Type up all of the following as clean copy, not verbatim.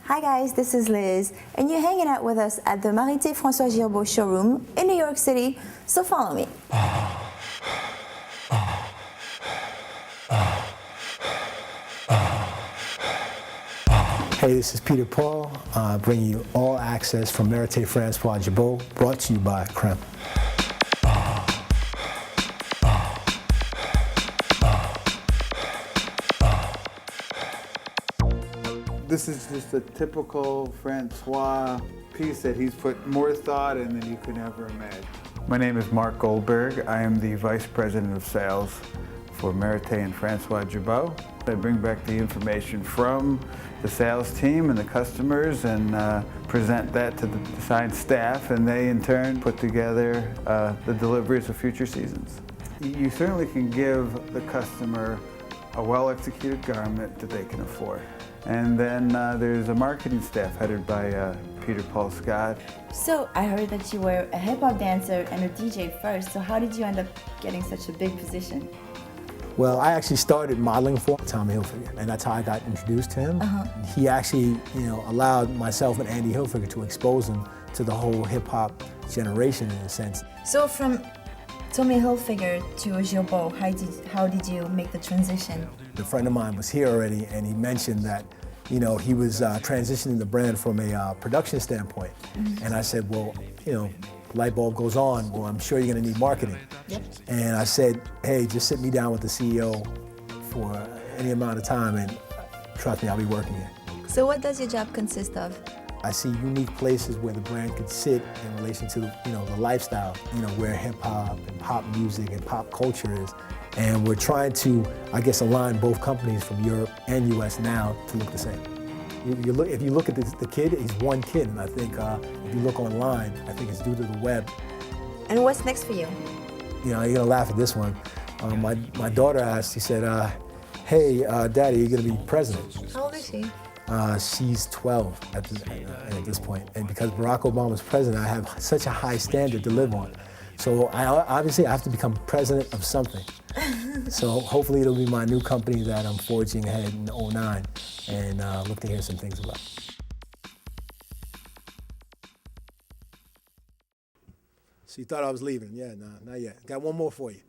Hi guys, this is Liz, and you're hanging out with us at the Marité François Girbaud showroom in New York City, so follow me. Hey, this is Peter Paul, bringing you all access from Marité François Girbaud, brought to you by Creme. This is just a typical Francois piece that he's put more thought in than you could ever imagine. My name is Mark Goldberg. I am the Vice President of Sales for Marité and Francois Girbaud. I bring back the information from the sales team and the customers and present that to the design staff, and they in turn put together the deliveries of future seasons. You certainly can give the customer a well-executed garment that they can afford. And then there's a marketing staff headed by Peter Paul Scott. So I heard that you were a hip-hop dancer and a DJ first, so how did you end up getting such a big position? Well, I actually started modeling for Tommy Hilfiger, and that's how I got introduced to him. He actually, allowed myself and Andy Hilfiger to expose him to the whole hip-hop generation in a sense. So from Tommy Hilfiger to Girbaud, how did you make the transition? A friend of mine was here already, and he mentioned that, he was transitioning the brand from a production standpoint. And I said, well, light bulb goes on, well, I'm sure you're gonna need marketing. Yep. And I said, hey, just sit me down with the CEO for any amount of time, and trust me, I'll be working here. So what does your job consist of? I see unique places where the brand could sit in relation to, the lifestyle, where hip hop and pop music and pop culture is. And we're trying to, align both companies from Europe and US now to look the same. If you look at the kid, he's one kid, and I think if you look online, I think it's due to the web. And what's next for you? You're gonna laugh at this one. My daughter asked, she said, hey, Daddy, you're gonna be president. How old is she? She's 12 at this point. And because Barack Obama's president, I have such a high standard to live on. So I have to become president of something. So hopefully it'll be my new company that I'm forging ahead in '09, and look to hear some things about. So you thought I was leaving? Yeah, no, not yet. Got one more for you.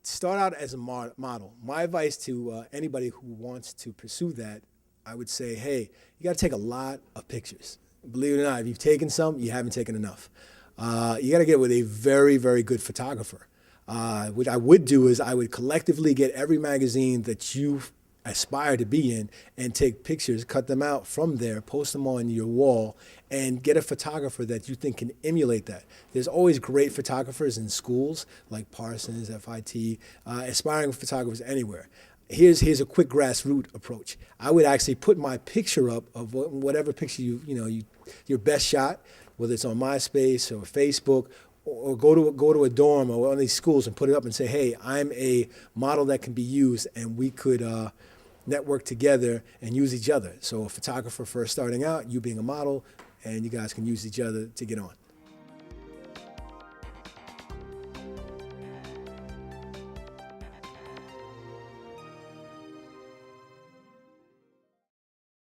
Start out as a model. My advice to anybody who wants to pursue that, I would say, hey, you gotta take a lot of pictures. Believe it or not, if you've taken some, you haven't taken enough. You gotta get with a very, very good photographer. What I would do is I would collectively get every magazine that you aspire to be in and take pictures, cut them out from there, post them on your wall, and get a photographer that you think can emulate that. There's always great photographers in schools like Parsons, FIT, aspiring photographers anywhere. Here's a quick grassroots approach. I would actually put my picture up of whatever picture your best shot, whether it's on MySpace or Facebook, or go to a dorm or one of these schools and put it up and say, hey, I'm a model that can be used, and we could network together and use each other. So a photographer first starting out, you being a model, and you guys can use each other to get on.